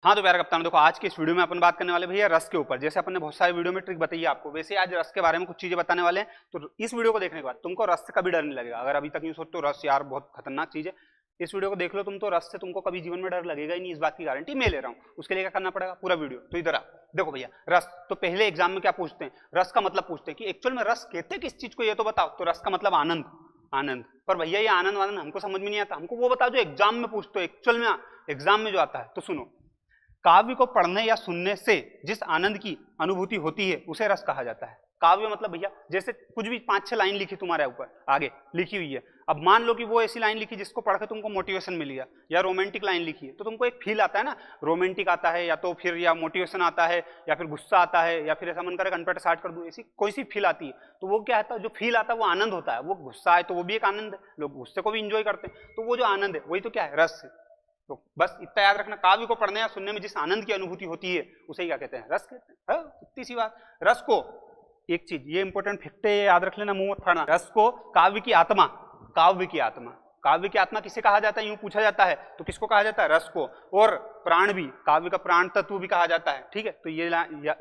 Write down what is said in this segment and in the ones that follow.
हाँ तो प्यारे कप्तान, देखो आज की इस वीडियो में अपन बात करने वाले भैया रस के ऊपर। जैसे अपन ने बहुत सारे वीडियो में ट्रिक बताई है आपको, वैसे आज रस के बारे में कुछ चीजें बताने वाले हैं। तो इस वीडियो को देखने के बाद तुमको रस से कभी डर नहीं लगेगा। अगर अभी तक यूं सोचते हो रस यार बहुत खतरनाक चीज है, इस वीडियो को देख लो तुम, तो रस से तुमको कभी जीवन में डर लगेगा ही नहीं, इस बात की गारंटी मैं ले रहा हूँ। उसके लिए क्या करना पड़ेगा, पूरा वीडियो। तो इधर आ, देखो भैया रस, तो पहले एग्जाम में क्या पूछते हैं, रस का मतलब पूछते हैं कि एक्चुअल में रस कहते किस चीज को, ये तो बताओ। तो रस का मतलब आनंद, आनंद। पर भैया ये आनंद वानंद हमको समझ में नहीं आता, हमको वो बताओ जो एग्जाम में पूछते हो, एक्चुअल में एग्जाम में जो आता है। तो सुनो, काव्य को पढ़ने या सुनने से जिस आनंद की अनुभूति होती है उसे रस कहा जाता है। काव्य मतलब भैया जैसे कुछ भी 5-6 लाइन लिखी तुम्हारे ऊपर आगे लिखी हुई है, अब मान लो कि वो ऐसी लाइन लिखी जिसको पढ़ के तुमको मोटिवेशन मिल गया, या रोमांटिक लाइन लिखी है, तो तुमको एक फील आता है ना, रोमांटिक आता है या तो फिर या मोटिवेशन आता है या फिर गुस्सा आता है या फिर ऐसा मन करे कनपट साट कर दूं, ऐसी कोई सी फील आती है। तो वो क्या है, जो फील आता है वो आनंद होता है। वो गुस्सा है तो वो भी एक आनंद है, लोग गुस्से को भी इंजॉय करते हैं। तो वो जो आनंद है वही तो क्या है, रस है। तो बस इतना याद रखना, काव्य को पढ़ने या सुनने में जिस आनंद की अनुभूति होती है उसे क्या कहते हैं, रस कहते हैं। इतनी सी बात। रस को, एक चीज ये इंपॉर्टेंट फैक्ट है, याद रख लेना, मुंह मत फाड़ना। रस को काव्य की आत्मा, काव्य की आत्मा, काव्य की आत्मा किसे कहा जाता है, यूं पूछा जाता है तो किसको कहा जाता है, रस को। और प्राण भी, काव्य का प्राण तत्व भी कहा जाता है। ठीक है, तो ये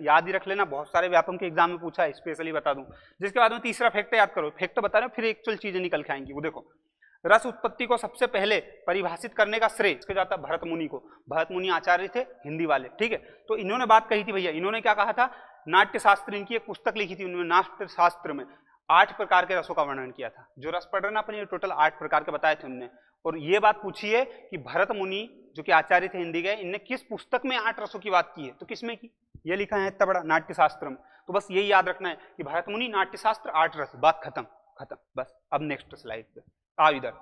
याद ही रख लेना, बहुत सारे व्यापम के एग्जाम में पूछा है, स्पेशली बता दूं। जिसके बाद में तीसरा फैक्ट याद करो, फैक्ट बता रहे हो फिर एक्चुअल चीजें निकल के आएंगी। वो देखो, रस उत्पत्ति को सबसे पहले परिभाषित करने का श्रेय किसको जाता है, भरत मुनि को। भरत मुनि आचार्य थे हिंदी वाले, ठीक है। तो इन्होंने बात कही थी भैया, इन्होंने क्या कहा था, नाट्य शास्त्र, इनकी एक पुस्तक लिखी थी उन्होंने, नाट्य शास्त्र में 8 प्रकार के रसों का वर्णन किया था। जो रस पढ़ रहे ना अपने, टोटल 8 प्रकार के बताए थे उन्होंने। और ये बात पूछी है कि भरत मुनि जो कि आचार्य थे हिंदी के, इनने किस पुस्तक में 8 रसों की बात की है, तो किसमें की, ये लिखा है इतना बड़ा, नाट्य शास्त्र में। तो बस यही याद रखना है कि भरत मुनि, नाट्य शास्त्र, 8 रस, बात खत्म, खत्म बस। अब नेक्स्ट स्लाइड पे आओ इधर।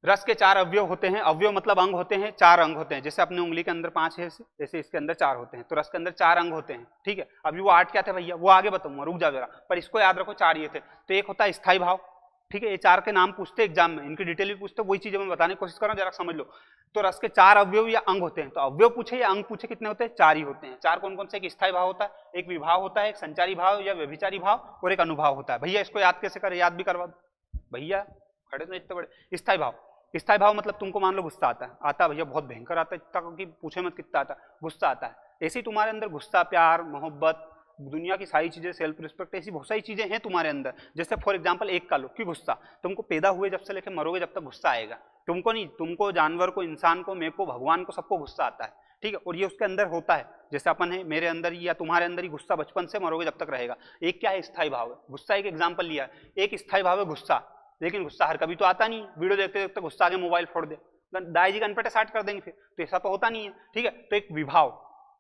रस के 4 अवयव होते हैं, अवयव मतलब अंग होते हैं, 4 अंग होते हैं। जैसे अपने उंगली के अंदर 5 है, ऐसे इसके अंदर 4 होते हैं। तो रस के अंदर 4 अंग होते हैं, ठीक है। अभी वो 8 क्या थे भैया, वो आगे बताऊंगा, रुक जाओ जरा, पर इसको याद रखो 4 ये थे। तो एक होता है स्थायी भाव, ठीक है। ये 4 के नाम पूछते एग्जाम में, इनकी डिटेल भी पूछते, वही चीजें मैं बताने की कोशिश कर रहा हूं, जरा समझ लो। तो रस के 4 अवयव या अंग होते हैं। तो अवयव पूछे या अंग पूछे, कितने होते हैं, 4 ही होते हैं। 4 कौन कौन से, एक स्थायी भाव होता है, एक विभाव होता है, एक संचारी भाव या व्यभिचारी भाव, और एक अनुभाव होता है। भैया इसको याद कैसे करें, याद भी करवा दो भैया, खड़े तो इतने बड़े। स्थायी भाव, स्थायी भाव मतलब तुमको मान लो गुस्सा आता है, आता भैया बहुत भयंकर आता है, इतना कि पूछे मत कितना आता है, गुस्सा आता है। ऐसे ही तुम्हारे अंदर गुस्सा, प्यार, मोहब्बत, दुनिया की सारी चीजें, सेल्फ रिस्पेक्ट, ऐसी बहुत सारी चीजें हैं तुम्हारे अंदर। जैसे फॉर एग्जांपल एक का लो कि गुस्सा, तुमको पैदा हुए जब से लेकर मरोगे जब तक गुस्सा आएगा। तुमको नहीं, तुमको, जानवर को, इंसान को, मेरे को, भगवान को, सबको गुस्सा आता है, ठीक है। और ये उसके अंदर होता है, जैसे अपन है, मेरे अंदर ही या तुम्हारे अंदर ही गुस्सा बचपन से मरोगे जब तक रहेगा। एक क्या है, स्थायी भाव है। गुस्सा एक एग्जाम्पल लिया, एक स्थायी भाव है गुस्सा। लेकिन गुस्सा हर कभी तो आता नहीं है, वीडियो देखते देखते गुस्सा आगे मोबाइल फोड़ दे, दाई जी कनपटे साट कर देंगे फिर, तो ऐसा तो होता नहीं है, ठीक है। तो एक विभाव,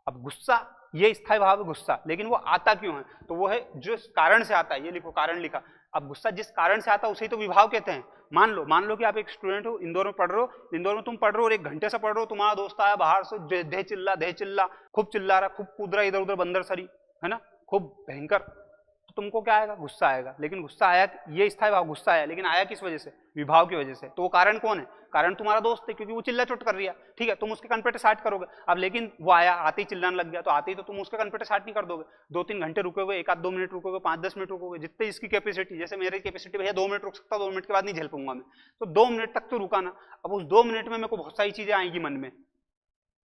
अब गुस्सा ये स्थायी भाव है गुस्सा, लेकिन वो आता क्यों है, तो वो है जो कारण से आता है, ये लिखो कारण लिखा। अब गुस्सा जिस कारण से आता है उसे तो विभाव कहते हैं। मान लो कि आप एक स्टूडेंट हो, इंदौर में पढ़ रहे हो, इंदौर में तुम पढ़ रहे हो और 1 घंटे से पढ़ रहे हो, तुम्हारा दोस्त आया बाहर से, दे चिल्ला, खूब चिल्ला रहा, खूब कूद रहा इधर उधर बंदर सरी, है ना, खूब भयंकर, तो तुमको क्या आएगा, गुस्सा आएगा। लेकिन गुस्सा आया, ये स्थायी भाव गुस्सा आया, लेकिन आया किस वजह से, विभाव की वजह से। तो वो कारण कौन है, कारण तुम्हारा दोस्त है, क्योंकि वो चिल्ला चोट कर रही है, ठीक है। तुम उसके कन पे साट करोगे। अब लेकिन वो आया, आते ही चिल्लाने लग गया, तो आते ही तो तुम उसके कन पे साट नहीं कर दोगे, 2-3 घंटे रुकोगे, 1-2 मिनट रुकोगे, 5-10 मिनट रुकोगे, जितने इसकी कैपेसिटी। जैसे मेरी कैपेसिटी भैया 2 मिनट रुक सकता, 2 मिनट के बाद नहीं झेल पाऊंगा मैं, तो 2 मिनट तक तो रुका ना। अब उस 2 मिनट में मेरे को बहुत सारी चीजें आएंगी मन में,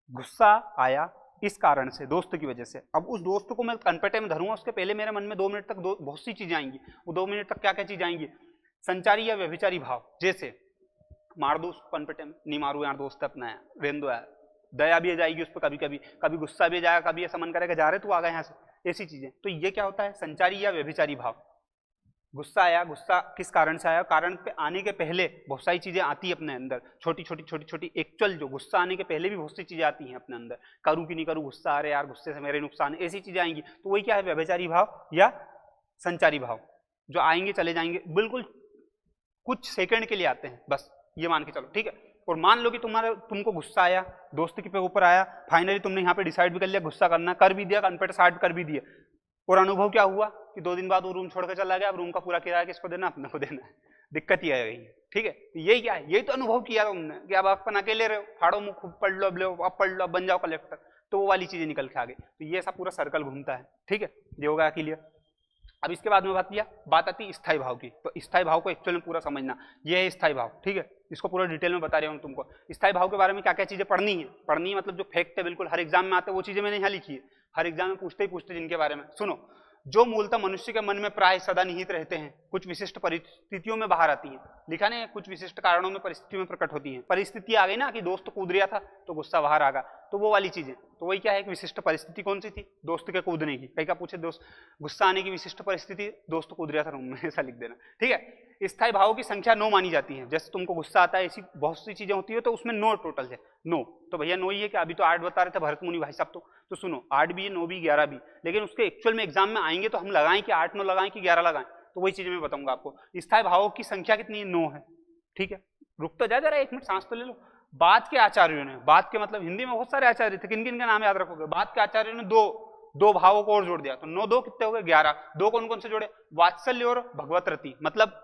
गुस्सा आया इस कारण से, दोस्त की वजह से। अब उस दोस्त को मैं कनपटे में धरूंगा, उसके पहले मेरे मन में 2 मिनट तक बहुत सी चीजें आएंगी। वो 2 मिनट तक क्या क्या चीजें आएंगी, संचारी या व्यभिचारी भाव, जैसे मार दो उसको कनपटे में, नहीं मारू यार दोस्त अपना है, रहने दो यार, दया भी आ जाएगी उस पर, कभी कभी कभी गुस्सा भी जाएगा, कभी ऐसा मन करेगा जा रहे तू आ गए यहाँ से, ऐसी चीजें। तो ये क्या होता है, संचारी या व्यभिचारी भाव। गुस्सा आया, गुस्सा किस कारण से आया, कारण पे आने के पहले बहुत सारी चीजें आती है अपने अंदर, छोटी छोटी एक्चुअल, जो गुस्सा आने के पहले भी बहुत सी चीजें आती हैं अपने अंदर, करूं कि नहीं करूं, गुस्सा आ रहा है यार, गुस्से से मेरे नुकसान है, ऐसी चीजें आएंगी। तो वही क्या है, व्यभिचारी भाव या संचारी भाव, जो आएंगे चले जाएंगे, बिल्कुल कुछ सेकंड के लिए आते हैं, बस ये मान के चलो, ठीक है। और मान लो कि तुमको गुस्सा आया, दोस्त के ऊपर आया, फाइनली तुमने यहाँ पे डिसाइड भी कर लिया गुस्सा करना, कर भी दिया, कनपट साट कर भी दिए, और अनुभव क्या हुआ कि 2 दिन बाद वो रूम छोड़ के चला गया। अब रूम का पूरा किराया किसको देना, अपने को देना है, दिक्कत ही आ गई, ठीक है। तो यही क्या है, यही तो अनुभव किया तुमने कि अब अपन अकेले रहे हो, फाड़ो मुंह, खूब पढ़ लो, अब लो, अब पढ़ लो, अब बन जाओ कलेक्टर, तो वो वाली चीजें निकल के आ गई। तो ये ऐसा पूरा सर्कल घूमता है, ठीक है। ये होगा क्लियर। अब इसके बाद में बात आती है स्थायी भाव की। तो स्थायी भाव को एक्चुअल में पूरा समझना, ये है स्थायी भाव, ठीक है। इसको पूरा डिटेल में बता रहा हूँ तुमको। स्थायी भाव के बारे में क्या क्या चीजें पढ़नी है मतलब जो फैक्ट है बिल्कुल हर एग्जाम में आते हैं वो चीजें मैंने यहाँ लिखी है, हर एग्जाम में पूछते ही पूछते जिनके बारे में। सुनो, जो मूलतः मनुष्य के मन में प्राय सदा निहित रहते हैं, कुछ विशिष्ट परिस्थितियों में बाहर आती हैं। लिखा नहीं है, कुछ विशिष्ट कारणों में परिस्थितियों में प्रकट होती हैं। परिस्थिति आ गई ना कि दोस्त कूद रहा था तो गुस्सा बाहर आ गया, तो वो वाली चीजें। तो वही क्या है, एक विशिष्ट परिस्थिति कौन सी थी, दोस्त के कूदने की। कई का पूछे दोस्त गुस्सा आने की विशिष्ट परिस्थिति, दोस्त कूद रहा था रूम में, ऐसा लिख देना, ठीक है। स्थायी भावों की संख्या 9 मानी जाती है। जैसे तुमको गुस्सा आता है, ऐसी बहुत सी चीजें होती है, तो उसमें 9 टोटल है, 9। तो भैया 9 ही है कि अभी तो 8 बता रहे थे भरत मुनि भाई साहब। तो सुनो, 8 भी है, 9 भी, 11 भी, लेकिन उसके एक्चुअल में एग्जाम में आएंगे तो हम लगाएं कि 8 9 लगाएं कि 11 लगाएं, तो वही चीजें मैं बताऊंगा आपको। स्थायी भावों की संख्या कितनी है, 9 है, ठीक है। रुक तो जा जरा, 1 मिनट सांस तो ले लो। बाद के आचार्यों ने, बाद के मतलब हिंदी में बहुत सारे आचार्य थे, किन किन का नाम याद रखोगे। बाद के आचार्यों ने दो भावों को और जोड़ दिया, तो 9 2 कितने हो गए, 11। दो कौन कौन से जोड़े, वात्सल्य और भगवत रति, मतलब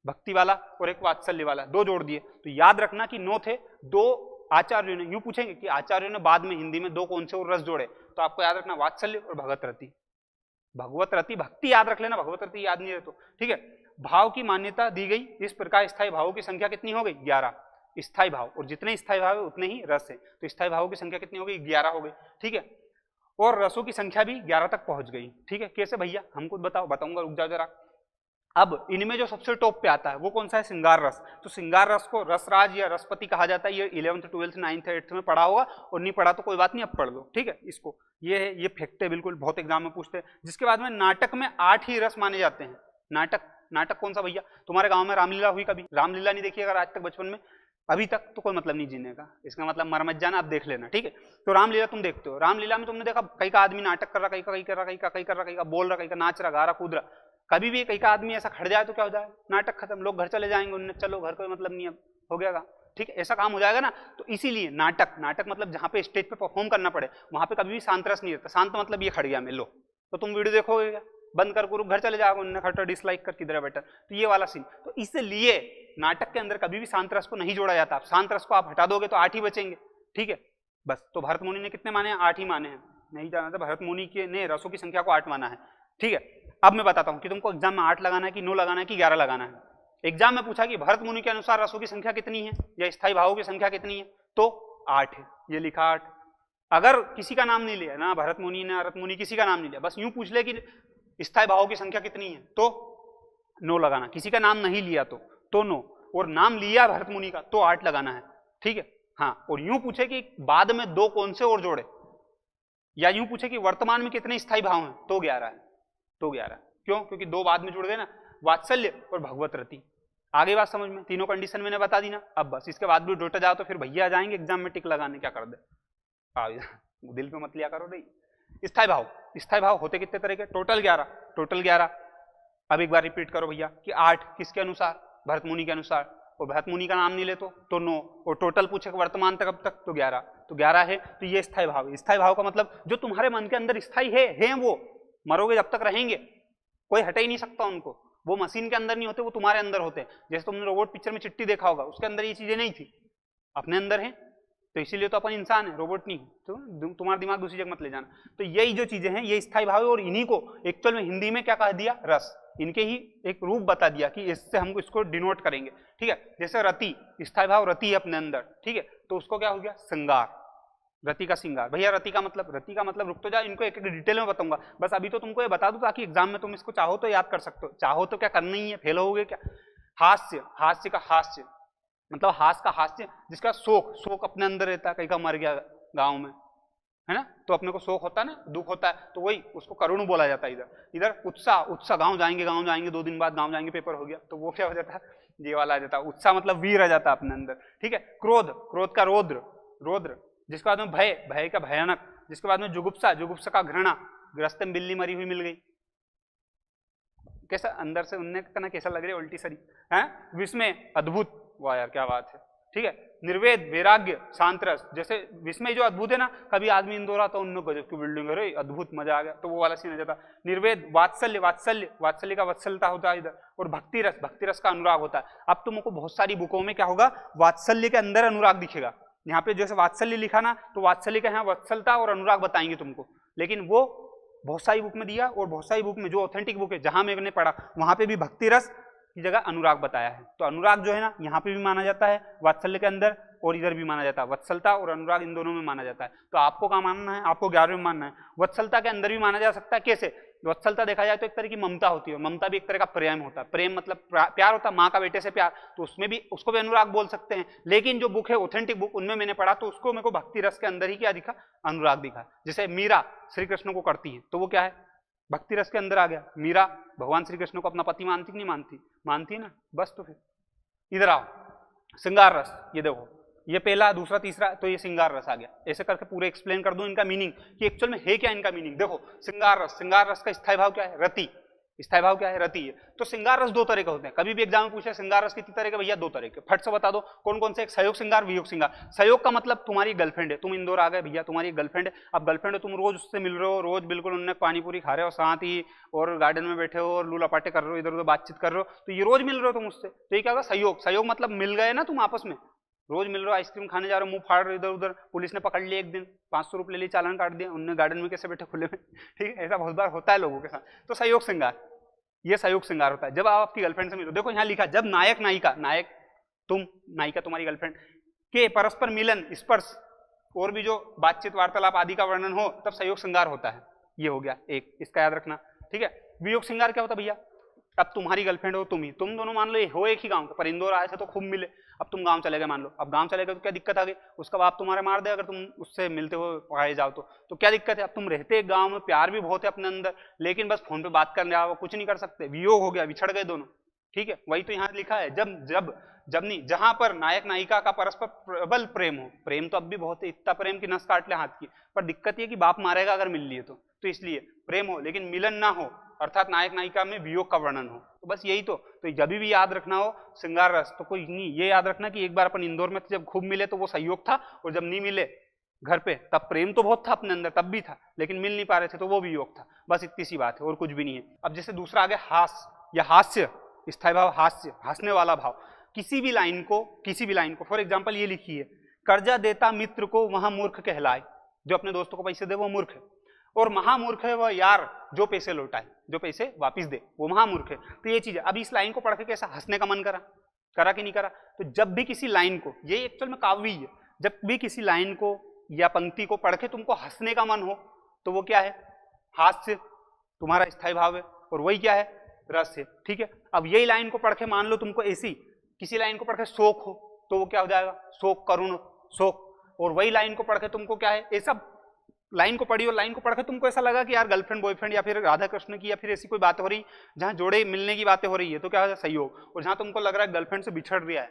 भक्ति वाला और एक वात्सल्य वाला, 2 जोड़ दिए। तो याद रखना कि 9 थे, 2 आचार्यों ने, यूं पूछेंगे कि आचार्यों ने बाद में हिंदी में 2 कौन से और रस जोड़े, तो आपको याद रखना वात्सल्य और भगवत रति। भगवत रति, भक्ति याद रख लेना, भगवत रति याद नहीं रहे तो, ठीक है। भाव की मान्यता दी गई, इस प्रकार स्थायी भावों की संख्या कितनी हो गई, 11 स्थायी भाव, और जितने स्थायी भाव है उतने ही रस है। तो स्थायी भावों की संख्या कितनी हो गई, 11 हो गई, ठीक है। और रसों की संख्या भी 11 तक पहुंच गई, ठीक है। कैसे भैया, हमको बताओ, बताऊंगा, रुक जाओ जरा। अब इनमें जो सबसे टॉप पे आता है वो कौन सा है, श्रृंगार रस। तो श्रृंगार रस को रसराज या रसपति कहा जाता है। ये 11th 12th 9th 8th में पढ़ा होगा, और नहीं पढ़ा तो कोई बात नहीं, अब पढ़ लो, ठीक है। इसको ये फैक्ट है, बिल्कुल बहुत एग्जाम में पूछते हैं। जिसके बाद में नाटक में 8 ही रस माने जाते हैं। नाटक कौन सा भैया, तुम्हारे गांव में रामलीला हुई कभी, रामलीला नहीं देखी अगर आज तक बचपन में, अभी तक, तो कोई मतलब नहीं जीने का, इसका मतलब मर मत जाना, आप देख लेना, ठीक है। तो रामलीला तुम देखते हो, रामलीला में तुमने देखा कई का आदमी नाटक कर रहा, कई कर रहा, कई का बोल रहा, कई का नाच रहा, गा रहा, कूद रहा। कभी भी कई का आदमी ऐसा खड़ जाए तो क्या हो जाए, नाटक खत्म, लोग घर चले जाएंगे, उन्हें चलो घर कोई मतलब नहीं, अब हो गया, ठीक है, ऐसा काम हो जाएगा ना। तो इसीलिए नाटक मतलब जहाँ पे स्टेज पे परफॉर्म करना पड़े वहां पे कभी भी शांत रस नहीं रहता। शांत मतलब ये खड़ गया मैं, लो तो तुम वीडियो देखोगे क्या, बंद कर घर चले जाओगे, उन्होंने खड़ा डिसलाइक कर किधर है बेटर, तो ये वाला सीन। तो इसलिए नाटक के अंदर कभी भी शांत रस को नहीं जोड़ा जाता। शांत रस को आप हटा दोगे तो 8 ही बचेंगे, ठीक है बस। तो भरत मुनि ने कितने माने हैं, 8 ही माने हैं, नहीं जाना था, भरत मुनि के ने रसों की संख्या को 8 माना है, ठीक है। अब मैं बताता हूं कि तुमको एग्जाम में 8 लगाना है कि 9 लगाना है कि 11 लगाना है। एग्जाम में पूछा कि भरत मुनि के अनुसार रसों की संख्या कितनी है या स्थायी भावों की संख्या कितनी है, तो 8 है, ये लिखा 8। अगर किसी का नाम नहीं लिया ना, भरत मुनि ना रत मुनि, किसी का नाम नहीं लिया, बस यूं पूछ ले कि स्थायी भावों की संख्या कितनी है, तो 9 लगाना। किसी का नाम नहीं लिया तो 9, और नाम लिया भरत मुनि का तो 8 लगाना है, ठीक है। हाँ, और यूं पूछे कि बाद में 2 कौन से और जोड़े, या यूं पूछे कि वर्तमान में कितने स्थायी भाव हैं, तो 11 है, तो 11। क्यों, क्योंकि 2 बाद में जुड़ गए ना, वात्सल्य और भगवत रति। आगे बात समझ में, तीनों कंडीशन मैंने बता दी ना। अब बस इसके बाद भी डोटा जाओ तो फिर भैया आ जाएंगे एग्जाम में टिक लगाने, क्या कर दे, दिल पे मत लिया करो नहीं। स्थायी भाव होते कितने तरह के, टोटल 11। अब एक बार रिपीट करो भैया कि 8 किसके अनुसार, भरत मुनि के अनुसार, और भरत मुनि का नाम नहीं ले तो 9, और टोटल पूछे वर्तमान तक अब तक तो 11, तो 11 है। तो ये स्थायी भाव है। स्थायी भाव का मतलब जो तुम्हारे मन के अंदर स्थायी है वो मरोगे जब तक रहेंगे, कोई हटा ही नहीं सकता उनको। वो मशीन के अंदर नहीं होते, वो तुम्हारे अंदर होते हैं। जैसे तुमने रोबोट पिक्चर में चिट्ठी देखा होगा, उसके अंदर ये चीजें नहीं थी, अपने अंदर है, तो इसीलिए तो अपन इंसान है, रोबोट नहीं। तो तुम्हारा दिमाग दूसरी जगह मत ले जाना। तो यही जो चीजें हैं ये स्थायी भाव है, और इन्हीं को एक्चुअल में हिंदी में क्या कह दिया, रस। इनके ही एक रूप बता दिया कि इससे हमको इसको डिनोट करेंगे, ठीक है। जैसे रति, स्थायी भाव रति है अपने अंदर, ठीक है, तो उसको क्या हो गया, श्रृंगार, रति का श्रृंगार। भैया रति का मतलब रुक तो जा, इनको एक एक डिटेल में बताऊंगा, बस अभी तो तुमको ये बता दूं ताकि एग्जाम में तुम इसको चाहो तो याद कर सकते हो, चाहो तो क्या करना ही है, फेल होगे क्या। हास्य का हास्य मतलब हास का हास्य, जिसका शोक अपने अंदर रहता है, कहीं का मर गया गांव में, है ना, तो अपने को शोक होता है ना, दुख होता है, तो वही उसको करुण बोला जाता है। इधर उत्साह, गांव जाएंगे 2 दिन बाद गांव जाएंगे, पेपर हो गया, तो वो क्या हो जाता है, ये वाला आ जाता है। उत्साह मतलब वीर आ जाता है अपने अंदर, ठीक है। क्रोध का रौद्र, जिसके बाद में भय का भयानक, जिसके बाद में जुगुप्सा का घृणा, रास्ते में बिल्ली मरी हुई मिल गई, कैसा अंदर से उनने कहना कैसा लग रहा है, उल्टी सरी है। विस्मय, अद्भुत, वाह यार क्या बात है, ठीक है। निर्वेद, वैराग्य, शांतरस, जैसे विस्मय जो अद्भुत है ना, कभी आदमी इंदौरा तो उनमें गजब की बिल्डिंग है, अद्भुत मजा आ गया, तो वो वाला सीन आ जाता। निर्वेद, वात्सल्य का वत्सलता होता है इधर, और भक्ति रस का अनुराग होता है। अब तुमको बहुत सारी बुकों में क्या होगा, वात्सल्य के अंदर अनुराग दिखेगा। यहाँ पे जैसे वात्सल्य लिखा ना, तो वात्सल्य का यहाँ वत्सलता और अनुराग बताएंगे तुमको, लेकिन वो बहुत सारी बुक में दिया और बहुत सारी बुक में जो ऑथेंटिक बुक है जहां मैंने पढ़ा वहां पे भी भक्ति रस की जगह अनुराग बताया है। तो अनुराग जो है ना यहाँ पे भी माना जाता है वात्सल्य के अंदर और इधर भी माना जाता है, वत्सलता और अनुराग इन दोनों में माना जाता है। तो आपको क्या मानना है, आपको 11वें में मानना है। वत्सलता के अंदर भी माना जा सकता है। कैसे? वत्सलता देखा जाए तो एक तरह की ममता होती है, ममता भी एक तरह का प्रेम होता है। प्रेम मतलब प्यार होता है, माँ का बेटे से प्यार, तो उसमें भी उसको भी अनुराग बोल सकते हैं। लेकिन जो बुक है ऑथेंटिक बुक उनमें मैंने पढ़ा तो उसको मेरे को भक्ति रस के अंदर ही क्या दिखा, अनुराग दिखा। जैसे मीरा श्री कृष्ण को करती है तो वो क्या है, भक्ति रस के अंदर आ गया। मीरा भगवान श्री कृष्ण को अपना पति मानती कि नहीं मानती, मानती ना, बस। तो फिर इधर आओ, श्रृंगार रस, ये देखो ये पहला दूसरा तीसरा, तो ये श्रृंगार रस आ गया। ऐसे करके पूरे एक्सप्लेन कर दूं इनका मीनिंग कि एक्चुअल में है क्या इनका मीनिंग। देखो श्रृंगार रस का स्थायी भाव क्या है, रति। स्थायी भाव क्या है, रति है। तो श्रृंगार रस दो तरह के होते हैं। कभी भी एग्जाम में पूछा श्रृंगार रस कितनी तरह के, भैया दो तरह के। फट से बता दो कौन कौन से। एक सहयोग श्रृंगार, वियोग श्रृंगार। सहयोग का मतलब तुम्हारी गर्लफ्रेंड है, तुम इंदौर आ गए भैया, तुम्हारी गर्लफ्रेंड है। अब गर्लफ्रेंड है, तुम रोज उससे मिल रहे हो, रोज बिल्कुल उन्हें पानी पूरी खा रहे हो साथ ही, और गार्डन में बैठे हो और लूला पाटे कर रहे हो, इधर उधर बातचीत कर रहे हो, तो ये रोज मिल रहे हो तुम उससे, तो ये क्या होगा, सहयोग। सहयोग मतलब मिल गए ना तुम आपस में, रोज मिल रहे हो, आइसक्रीम खाने जा रहे हो, मुंह फाड़ रहे हो इधर उधर, पुलिस ने पकड़ लिया एक दिन, 500 रुपये ले लिए, चालान काट दिया, उन्होंने गार्डन में कैसे बैठे खुले में, ठीक है, ऐसा बहुत बार होता है लोगों के साथ। तो सहयोग श्रृंगार, ये सहयोग श्रृंगार होता है जब आप आपकी गर्लफ्रेंड से मिलो। देखो यहाँ लिखा, जब नायक नायिका, नायक तुम, नायिका तुम्हारी गर्लफ्रेंड के परस्पर मिलन, स्पर्श और भी जो बातचीत वार्तालाप आदि का वर्णन हो, तब सहयोग श्रृंगार होता है। ये हो गया एक, इसका याद रखना, ठीक है। वियोग श्रृंगार क्या होता है भैया, अब तुम्हारी गर्लफ्रेंड हो, तुम दोनों मान लो हो एक ही गांव के, पर इंदौर आए थे तो खूब मिले। अब तुम गांव चले गए मान लो, अब गांव चले गए तो क्या दिक्कत आ गई, उसका बाप तुम्हारे मार दे अगर तुम उससे मिलते हो पढ़ाए जाओ तो क्या दिक्कत है। अब तुम रहते एक गांव में, प्यार भी बहुत है अपने अंदर, लेकिन बस फोन पे बात करने आओ, कुछ नहीं कर सकते, वियोग हो गया, बिछड़ गए दोनों, ठीक है। वही तो यहाँ लिखा है, जब नहीं, जहां पर नायक नायिका का परस्पर प्रबल प्रेम हो। प्रेम तो अब भी बहुत है, इतना प्रेम की नस काट ले हाथ की, पर दिक्कत ये कि बाप मारेगा अगर मिल लिए तो इसलिए प्रेम हो लेकिन मिलन ना हो, अर्थात नायक नायिका में वियोग का वर्णन हो। तो बस यही तो जब भी याद रखना हो श्रृंगार रस, तो कोई नहीं, ये याद रखना कि एक बार अपन इंदौर में जब खूब मिले तो वो सहयोग था, और जब नहीं मिले घर पे तब प्रेम तो बहुत था अपने अंदर, तब भी था, लेकिन मिल नहीं पा रहे थे तो वो भी योग था। बस इतनी सी बात है और कुछ भी नहीं है। अब जैसे दूसरा आ गया हास या हास्य, स्थायी भाव हास्य, हंसने वाला भाव। किसी भी लाइन को फॉर एग्जाम्पल ये लिखी है, कर्जा देता मित्र को वहां मूर्ख कहलाए। जो अपने दोस्तों को पैसे दे वो मूर्ख है, और महामूर्ख है वह यार जो पैसे लौटाए, जो पैसे वापिस दे वो महामूर्ख है। तो ये चीज है। अब इस लाइन को पढ़ के कैसा हंसने का मन करा कि नहीं करा। तो जब भी किसी लाइन को, ये एक्चुअल में काव्य है, जब भी किसी लाइन को या पंक्ति को पढ़ के तुमको हंसने का मन हो तो वो क्या है, हास्य तुम्हारा स्थायी भाव है, और वही क्या है, रस है, ठीक है। अब यही लाइन को पढ़ के मान लो तुमको ऐसी किसी लाइन को पढ़ के शोक हो तो वो क्या हो जाएगा, शोक, करुण शोक। और वही लाइन को पढ़ के तुमको क्या है, ऐसा लाइन को पढ़ी और लाइन को पढ़ के तुमको ऐसा लगा कि यार गर्लफ्रेंड बॉयफ्रेंड या फिर राधा कृष्ण की या फिर ऐसी कोई बात हो रही जहां जोड़े मिलने की बातें हो रही है, तो क्या हो जाए, सहयोग। और जहां तुमको लग रहा है गर्लफ्रेंड से बिछड़ रहा है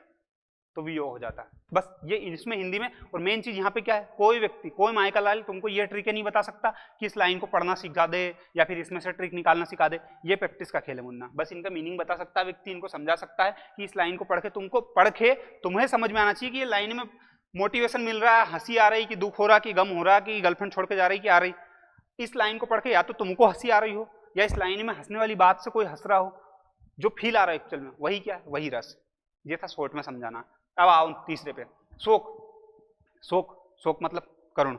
तो वियोग हो जाता है। बस ये इसमें हिंदी में। और मेन चीज यहाँ पे क्या है, कोई व्यक्ति, कोई मायका लाल तुमको ये ट्रिक नहीं बता सकता कि इस लाइन को पढ़ना सिखा दे या फिर इसमें से ट्रिक निकालना सिखा दे। ये प्रैक्टिस का खेल है मुन्ना। बस इनका मीनिंग बता सकता है व्यक्ति, इनको समझा सकता है कि इस लाइन को पढ़ के तुम्हें समझ में आना चाहिए कि ये लाइन में मोटिवेशन मिल रहा है, हंसी आ रही कि दुख हो रहा कि गम हो रहा कि गर्लफ्रेंड छोड़ के जा रही कि आ रही। इस लाइन को पढ़ के या तो तुमको हंसी आ रही हो या इस लाइन में हंसने वाली बात से कोई हंस रहा हो, जो फील आ रहा है एक्चुअल में वही क्या है, वही रस। ये था शॉर्ट में समझाना। अब आओ तीसरे पे, शोक मतलब करुण।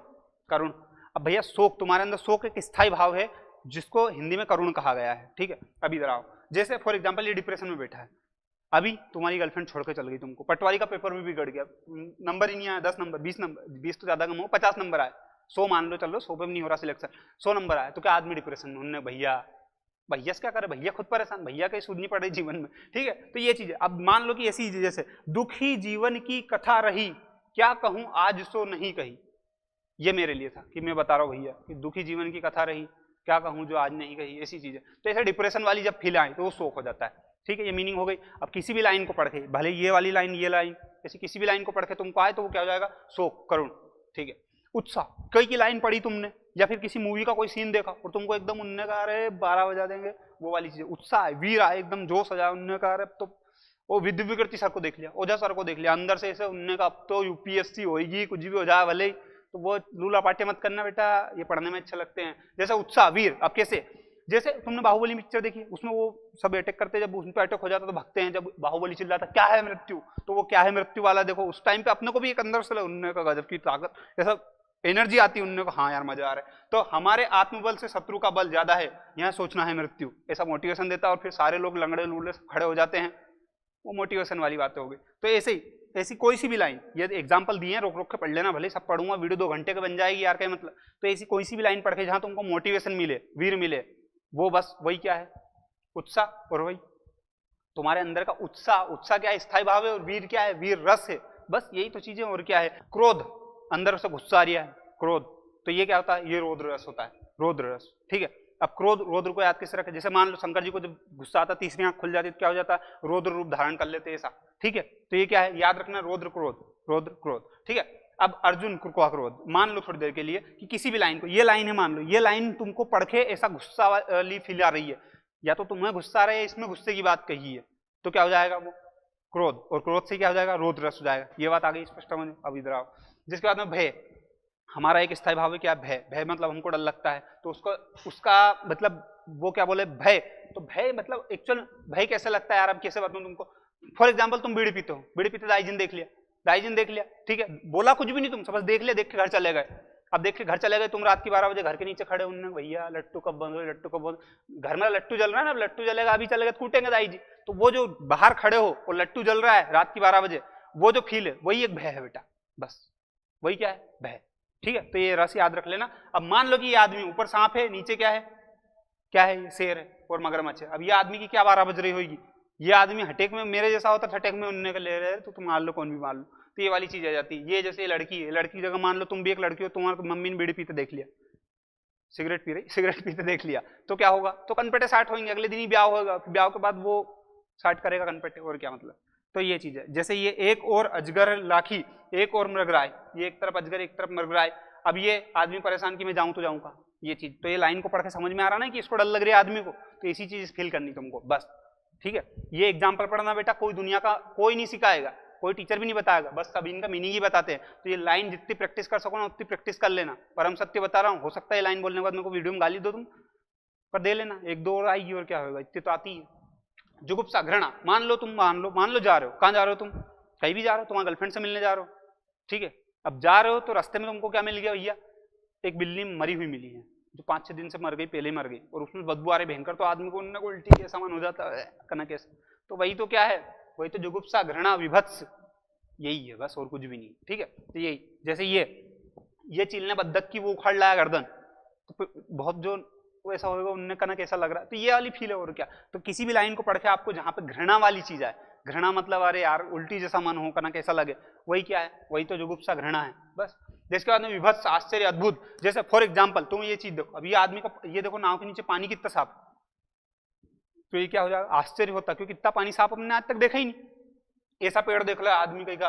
अब भैया शोक, तुम्हारे अंदर शोक एक स्थायी भाव है जिसको हिंदी में करुण कहा गया है, ठीक है। अब इधर आओ, जैसे फॉर एग्जांपल ये डिप्रेशन में बैठा है, अभी तुम्हारी गर्लफ्रेंड छोड़ के चल गई तुमको, पटवारी का पेपर भी बिगड़ गया, नंबर ही नहीं आया, 10 नंबर 20 नंबर, 20 तो ज्यादा कम हो, 50 नंबर आए, 100 मान लो, चलो 100 पे भी नहीं हो रहा सिलेक्शन, 100 नंबर आया, तो क्या आदमी डिप्रेशन में, उन्होंने भैया से क्या करे, भैया खुद परेशान, भैया कहीं सुननी पड़े जीवन में, ठीक है। तो ये चीज है। अब मान लो कि ऐसी जैसे दुखी जीवन की कथा रही, क्या कहूं आज सो नहीं कही। ये मेरे लिए था कि मैं बता रहा हूं भैया कि दुखी जीवन की कथा रही, क्या कहूं जो आज नहीं कही, ऐसी चीज है। तो ऐसे डिप्रेशन वाली जब फील आए तो वो शोक हो जाता है, ठीक है। ये मीनिंग हो गई। अब किसी भी लाइन को पढ़ के, भले ये वाली लाइन, ये लाइन, ऐसी किसी भी लाइन को पढ़ के तुमको आए तो वो क्या हो जाएगा, शोक, करुण, ठीक है। उत्साह, कई की लाइन पढ़ी तुमने या फिर किसी मूवी का कोई सीन देखा और तुमको एकदम उनने कहा अरे 12 बजा देंगे, वो वाली चीज, उत्साह है, वीर आए, एकदम जोश आ जाए, उनने कहा अरे तो वो विद्युत विकृति सर को देख लिया, ओझा सर को देख लिया, अंदर से ऐसे उनने कहा अब तो यूपीएससी होगी, कुछ भी हो जाए भले, तो वो लूला पाटे मत करना बेटा, ये पढ़ने में अच्छे लगते हैं। जैसे उत्साह, वीर। अब कैसे, जैसे तुमने बाहुबली पिक्चर देखी, उसमें वो सब अटैक करते, जब उन पर अटैक हो जाता तो भगते हैं, जब बाहुबली चिल्लाता क्या है मृत्यु, तो वो क्या है मृत्यु वाला देखो, उस टाइम पे अपने को भी एक अंदर से उन्होंने कहा गजब की ताकत, ऐसा एनर्जी आती है उनने को, हाँ यार मजा आ रहा है। तो हमारे आत्मबल से शत्रु का बल ज्यादा है, यहाँ सोचना है मृत्यु, ऐसा मोटिवेशन देता है और फिर सारे लोग लंगड़े लूले खड़े हो जाते हैं, वो मोटिवेशन वाली बातें हो गई। तो ऐसे ही ऐसी कोई सी भी लाइन, ये एग्जाम्पल दिए हैं, रोक रोक के पढ़ लेना, भले सब पढ़ूंगा वीडियो 2 घंटे का बन जाएगी यार, क्या मतलब। तो ऐसी कोई सी भी लाइन पढ़ के जहां तुमको मोटिवेशन मिले, वीर मिले, वो बस वही क्या है, उत्साह। और वही तुम्हारे अंदर का उत्साह, उत्साह क्या है, स्थायी भाव है, और वीर क्या है, वीर रस है, बस यही तो चीजें। और क्या है, क्रोध, अंदर से गुस्सा आ रहा है, क्रोध, तो ये क्या होता है, ये रौद्र रस होता है, रौद्र रस, ठीक है। अब क्रोध, रौद्र को याद कैसे रखें, जैसे मान लो शंकर जी को जब गुस्सा आता, तीसरी आंख खुल जाती तो क्या हो जाता है, रौद्र रूप धारण कर लेते ऐसा, ठीक है। तो ये क्या है, याद रखना, रौद्र क्रोध, रौद्र क्रोध, ठीक है। अब अर्जुन का क्रोध, मान लो थोड़ी देर के लिए कि किसी भी लाइन को, ये लाइन है मान लो, ये लाइन तुमको पढ़ के ऐसा गुस्सा वाली फील आ रही है, या तो तुम्हें गुस्सा आ रहा है, इसमें गुस्से की बात कही है, तो क्या हो जाएगा वो क्रोध, और क्रोध से क्या हो जाएगा, रौद्र रस हो जाएगा। ये बात आ गई स्पष्ट समझ में। अब इधर आओ, जिसके बाद में भय, हमारा एक स्थायी भाव है क्या, भय। भय मतलब हमको डर लगता है, तो उसका मतलब वो क्या बोले, भय। तो भय मतलब एक्चुअल भय कैसे लगता है यार, अब कैसे बताऊं तुमको। फॉर एग्जाम्पल तुम बीड़ी पीते हो, बीड़ी पीते दाइजिन देख लिया, दाइजिन देख लिया, ठीक है, बोला कुछ भी नहीं तुमसे, बस देख लिया, देख के घर चले गए। अब देख के घर चले गए तुम, रात की 12 बजे घर के नीचे खड़े, उन्होंने भैया लट्टू कब बंद हो, लट्टू कब बंद, घर में लट्टू जल रहा है ना, लट्टू जलेगा, अभी चलेगा कूटेंगे दाई जी। तो वो जो बाहर खड़े हो और लट्टू जल रहा है रात की 12 बजे, वो जो फील है वही एक भय है बेटा, बस वही क्या है, भय, ठीक है। तो ये रस याद रख लेना। अब मान लो कि ये आदमी, ऊपर सांप है, नीचे क्या है, क्या है, शेर है और मगरमच्छ है। अब ये आदमी की क्या 12 बज रही होगी, ये आदमी हटेक में मेरे जैसा होता, हटेक में उन्ने का ले रहे, तो तुम मान लो कौन भी मान लो, तो ये वाली चीज आ जाती है। ये जैसे लड़की है, लड़की की जगह मान लो तुम भी एक लड़की हो, तुम्हारा तो मम्मी ने बीड़ी पीते देख लिया, सिगरेट पी रही, सिगरेट पीते देख लिया, तो क्या होगा, तो कनपेटे साठ होंगे, अगले दिन ही ब्याह होगा, ब्याह के बाद वो साठ करेगा कनपेटे, और क्या मतलब। तो ये चीज है। जैसे ये एक और अजगर लाखी, एक और मृगराय, ये एक तरफ अजगर एक तरफ मृगराय। अब ये आदमी परेशान कि मैं जाऊं तो जाऊं का, ये चीज। तो ये लाइन को पढ़ के समझ में आ रहा ना कि इसको डर लग रही है आदमी को, तो इसी चीज फील करनी तुमको, बस, ठीक है। ये एग्जाम्पल पढ़ना बेटा, कोई दुनिया का कोई नहीं सिखाएगा, कोई टीचर भी नहीं बताएगा, बस सब इनका मीनिंग ही बताते हैं। तो ये लाइन जितनी प्रैक्टिस कर सको ना उतनी प्रैक्टिस कर लेना, परम सत्य बता रहा हूँ। हो सकता है लाइन बोलने के बाद मेरे को वीडियो में गाली दो तुम, पर दे लेना, 1-2 और आएगी, और क्या होगा, इतनी तो आती है। जुगुप्सा, घृणा, मान लो तुम, मान लो जा रहे हो, कहाँ जा रहे हो तुम, कहीं भी जा रहे हो, तुम्हारे गर्लफ्रेंड से मिलने जा रहे हो, ठीक है। अब जा रहे हो तो रास्ते में तुमको क्या मिल गया भैया, एक बिल्ली मरी हुई मिली है, जो 5-6 दिन से मर गई, पहले मर गई, और उसमें बदबू आ रही भयंकर, तो आदमी को उन्होंने उल्टी के समान हो जाता है, कना कैसे। तो वही तो क्या है, वही तो जुगुप्सा, घृणा, विभत्स, यही है बस, और कुछ भी नहीं, ठीक है। तो यही, जैसे ये चील ने बद्दक की वो उखाड़ लाया गर्दन, तो बहुत जो वैसा होगा, उन्होंने कना कैसा लग रहा है, तो ये वाली फील है, और क्या। तो किसी भी लाइन को पढ़ के आपको जहां पे घृणा वाली चीज है, घृणा मतलब अरे यार उल्टी जैसा मन हो, कना कैसा लगे, वही क्या है, वही तो जुगुप्सा, घृणा है, बस। जिसके बाद में विभत्स, आश्चर्य, अद्भुत। जैसे फॉर एग्जाम्पल तुम ये चीज देखो, अब ये आदमी को, ये देखो नाव के नीचे पानी कितना साफ, तो ये क्या हो जाएगा, आश्चर्य होता, क्योंकि इतना पानी साफ हमने आज तक देखा ही नहीं। ऐसा पेड़ देख लो आदमी कहीं का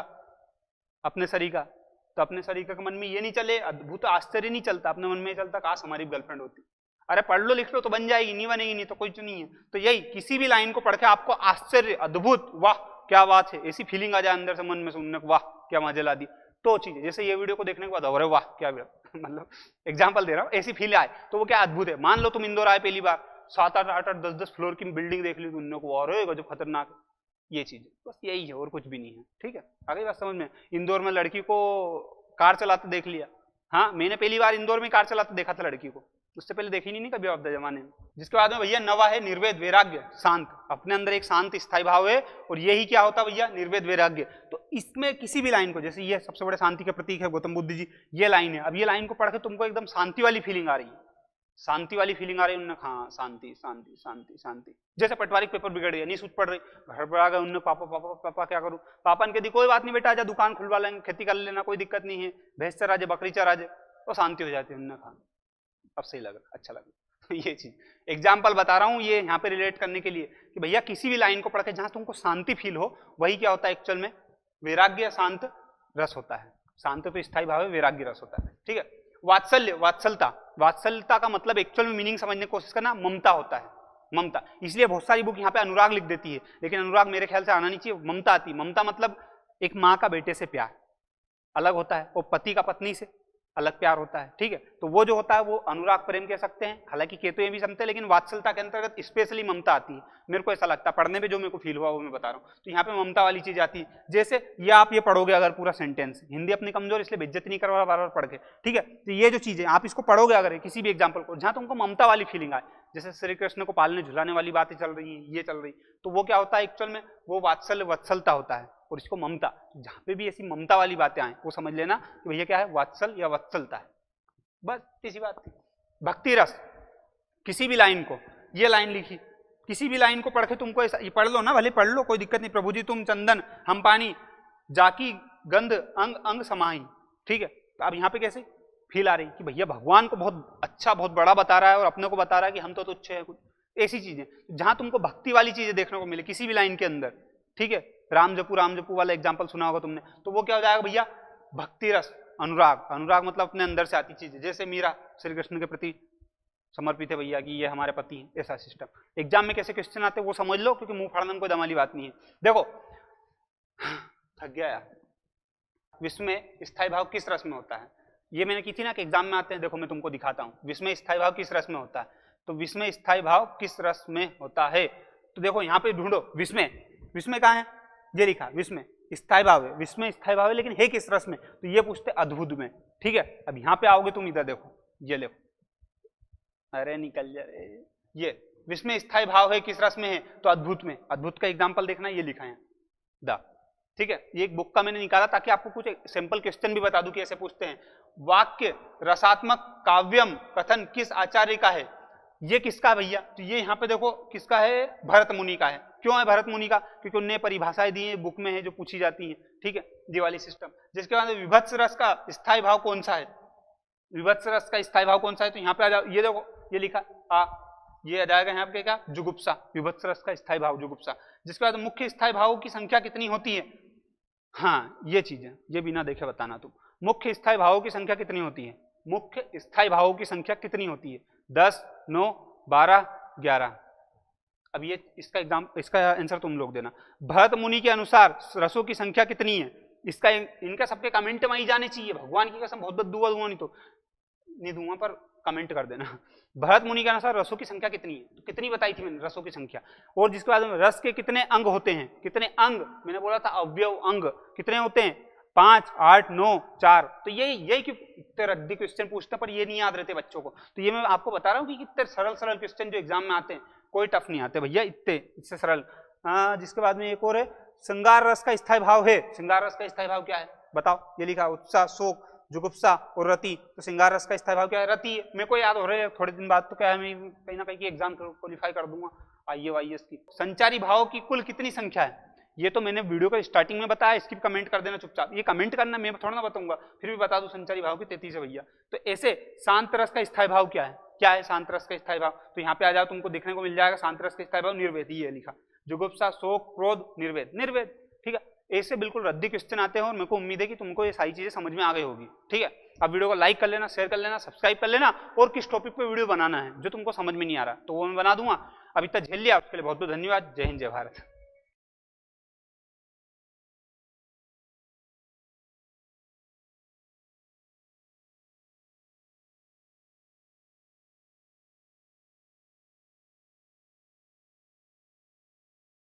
अपने शरीर का, तो अपने शरीर के मन में ये नहीं चले, अद्भुत आश्चर्य नहीं चलता, अपने मन में चलता काश हमारी गर्लफ्रेंड होती। अरे पढ़ लो लिख लो तो बन जाएगी, नहीं बनेगी नहीं तो कुछ नहीं है। तो यही, किसी भी लाइन को पढ़ के आपको आश्चर्य, अद्भुत, वाह क्या बात है, ऐसी फीलिंग आ जाए अंदर से, मन में सुनने को, वाह क्या मजे ला दी, तो चीज है। जैसे ये वीडियो को देखने के बाद अरे वाह क्या मतलब एग्जाम्पल दे रहा हूँ, ऐसी फील आए तो वो क्या अद्भुत है। मान लो तुम इंदौर आए पहली बार, 7-8, 8-8, 10-10 फ्लोर की बिल्डिंग देख ली तुमने को, अरे जो खतरनाक, ये चीज बस यही है, और कुछ भी नहीं है, ठीक है। आगे बात समझ में। इंदौर में लड़की को कार चलाते देख लिया, हाँ मैंने पहली बार इंदौर में कार चलाते देखा था लड़की को, उससे पहले देखी नहीं कभी अब जमाने में। जिसके बाद में भैया नवा है निर्वेद वैराग्य, शांत, अपने अंदर एक शांत स्थायी भाव है, और यही क्या होता है भैया, निर्वेद वैराग्य। तो इसमें किसी भी लाइन को, जैसे ये सबसे बड़े शांति के प्रतीक है गौतम बुद्ध जी, ये लाइन है। अब ये लाइन को पढ़ के तुमको एकदम शांति वाली फीलिंग आ रही है, शांति वाली फीलिंग आ रही है, उन्होंने हाँ शांति शांति शांति शांति। जैसे पटवारी पेपर बिगड़ गया, नहीं सूझ पड़ रही, घर पर आ गए, उन्होंने पापा पापा पापा क्या करूं, पापा ने कह दी कोई बात नहीं बेटा, आजा दुकान खुलवा लेंगे, खेती कर लेना, कोई दिक्कत नहीं है, भैंस चरा जाए, बकरी चरा जाए, तो शांति हो जाती है। उन्होंने कहा अब सही लग रहा, अच्छा लगा। ये चीज एग्जाम्पल बता रहा हूँ ये यहाँ पे रिलेट करने के लिए कि भैया किसी भी लाइन को पढ़ के जहां तुमको शांति फील हो, वही क्या होता है एक्चुअल में, वैराग्य, शांत रस होता है। शांत तो स्थायी भाव है, वैराग्य रस होता है, ठीक है। वात्सल्य, वात्सलता, वात्सलता का मतलब एक्चुअल में मीनिंग समझने की कोशिश करना, ममता होता है, ममता। इसलिए बहुत सारी बुक यहाँ पे अनुराग लिख देती है, लेकिन अनुराग मेरे ख्याल से आना नहीं चाहिए, ममता आती है। ममता मतलब एक माँ का बेटे से प्यार अलग होता है, और पति का पत्नी से, अलग प्यार होता है, ठीक है। तो वो जो होता है वो अनुराग प्रेम कह सकते हैं, हालांकि केतु ये भी समझते हैं, लेकिन वात्सलता के अंतर्गत स्पेशली ममता आती है, मेरे को ऐसा लगता है, पढ़ने में जो मेरे को फील हुआ वो मैं बता रहा हूँ। तो यहाँ पे ममता वाली चीज आती है, जैसे ये आप ये पढ़ोगे अगर पूरा सेंटेंस, हिंदी अपनी कमजोर इसलिए बेइज्जती नहीं करवा बार बार पढ़ के, ठीक है। तो ये जो चीजें आप इसको पढ़ोगे अगर किसी भी एग्जाम्पल को जहाँ तुमको ममता वाली फीलिंग आए, जैसे श्री कृष्ण को पालने झुलाने वाली बातें चल रही है, ये चल रही, तो वो क्या होता है एक्चुअल में, वो वात्सल्य वत्सलता होता है, और इसको ममता, जहाँ पे भी ऐसी ममता वाली बातें आए वो समझ लेना कि भैया क्या है, वात्सल या वत्सलता है, बस इसी बात थी। भक्ति रस, किसी भी लाइन को, ये लाइन लिखी, किसी भी लाइन को पढ़ के तुमको ऐसा, ये पढ़ लो ना, भले पढ़ लो कोई दिक्कत नहीं, प्रभु जी तुम चंदन हम पानी जाकी गंध अंग अंग समाही, ठीक है। तो अब यहाँ पे कैसे फील आ रही कि भैया भगवान को बहुत अच्छा बहुत बड़ा बता रहा है और अपने को बता रहा है कि हम तो तुच्छ है, कुछ ऐसी चीजें जहां तुमको भक्ति वाली चीजें देखने को मिले किसी भी लाइन के अंदर, ठीक है। राम जपू वाला एग्जाम्पल सुना होगा तुमने, तो वो क्या हो जाएगा भैया, भक्ति रस, अनुराग, अनुराग मतलब अपने अंदर से आती चीजें, जैसे मीरा श्री कृष्ण के प्रति समर्पित है भैया कि ये हमारे पति हैं, ऐसा सिस्टम। एग्जाम में कैसे क्वेश्चन आते हैं वो समझ लो, क्योंकि मुंह फाड़ने में कोई दम वाली बात नहीं है। देखो थक गया यार, विश्व में स्थायी भाव किस रस में होता है, ये मैंने की थी ना कि एग्जाम में आते हैं, देखो मैं तुमको दिखाता हूँ, विश्व में स्थायी भाव किस रस में होता है, तो विश्व में स्थायी भाव किस रस में होता है, तो देखो यहाँ पे ढूंढो, विश्व में कहाँ है, ये लिखा विश्व में स्थायी भाव है, विश्व में स्थायी भाव है, लेकिन है किस रस में, तो ये पूछते अद्भुत में, ठीक है। अब यहाँ पे आओगे तुम, इधर देखो, ये देखो, अरे निकल जा रे, ये विश्व में स्थायी भाव है किस रस में है, तो अद्भुत में, अद्भुत का एग्जाम्पल देखना, ये लिखा है द, ठीक है। ये एक बुक का मैंने निकाला ताकि आपको कुछ सिंपल क्वेश्चन भी बता दूं कि ऐसे पूछते हैं। वाक्य रसात्मक काव्यम कथन किस आचार्य का है, ये किसका है भैया, तो ये यहाँ पे देखो किसका है, भरत मुनि का है। क्यों है भरत मुनि का, क्योंकि उन्हें परिभाषाएं दी है, बुक में है जो पूछी जाती है, ठीक है, दिवाली सिस्टम। जिसके बाद विभत्स रस का स्थायी भाव कौन सा है, विभत्स रस का स्थायी भाव कौन सा है, तो यहाँ पे आ जाओ, ये देखो ये लिखा ये आ जाएगा यहाँ पे क्या, जुगुप्सा, विभत्स रस का स्थायी भाव जुगुप्सा। जिसके बाद मुख्य स्थायी भावों की संख्या कितनी होती है, हाँ ये चीज है, ये बिना देखे बताना तुम, मुख्य स्थायी भावों की संख्या कितनी होती है, मुख्य स्थायी भावों की संख्या कितनी होती है, 10, 9, 12, 11। अब ये इसका आंसर तुम लोग देना। भरत मुनि के अनुसार रसों की संख्या कितनी है, इसका इनका सबके कमेंट में ही जाने चाहिए, भगवान की कसम बहुत दूंगा नहीं तो नहीं दूंगा, पर कमेंट कर देना। भरत मुनि के अनुसार रसों की संख्या कितनी है, तो कितनी बताई थी मैंने रसों की संख्या, और जिसके बाद रस के कितने अंग होते हैं, कितने अंग मैंने बोला था, अवयव अंग कितने होते हैं, 5, 8, 9, 4। तो यही कि इतने रद्दी क्वेश्चन पूछते हैं पर ये नहीं याद रहते बच्चों को, तो ये मैं आपको बता रहा हूँ कि इतने सरल क्वेश्चन जो एग्जाम में आते हैं कोई टफ नहीं आते भैया, इतने इससे सरल। जिसके बाद में एक और है, श्रृंगार रस का स्थायी भाव है, श्रृंगार रस का स्थायी भाव क्या है बताओ, ये लिखा उत्साह, शोक, जुगुप्सा और रति। तो श्रृंगार रस का स्थायी भाव क्या है, रति है। मेरे को याद हो रहा है थोड़े दिन बाद तो क्या है, मैं कहीं ना कहीं की एग्जाम क्वालिफाई कर दूंगा IAS की। संचारी भाव की कुल कितनी संख्या है, ये तो मैंने वीडियो को स्टार्टिंग में बताया, इसकी कमेंट कर देना चुपचाप, ये कमेंट करना, मैं थोड़ा ना बताऊंगा, फिर भी बता दूं संचारी भाव की 33 है भैया। तो ऐसे शांत रस का स्थायी भाव क्या है शांत रस का स्थायी भाव, तो यहाँ पे आ जाओ, तुमको देखने को मिल जाएगा शांत रस का स्थायी भाव निर्वेद, ये लिखा, जुगुप्सा, शोक, क्रोध, निर्वेद, ठीक है। ऐसे बिल्कुल रद्दी क्वेश्चन आते हैं और मेरे को उम्मीद है कि तुमको ये सारी चीजें समझ में आ गई होगी, ठीक है। अब वीडियो को लाइक कर लेना, शेयर कर लेना, सब्सक्राइब कर लेना, और किस टॉपिक पे वीडियो बनाना है जो तुमको समझ में नहीं आ रहा तो वो मैं बना दूंगा। अभी तक झेल लिया, उसके लिए बहुत बहुत धन्यवाद। जय हिंद, जय भारत।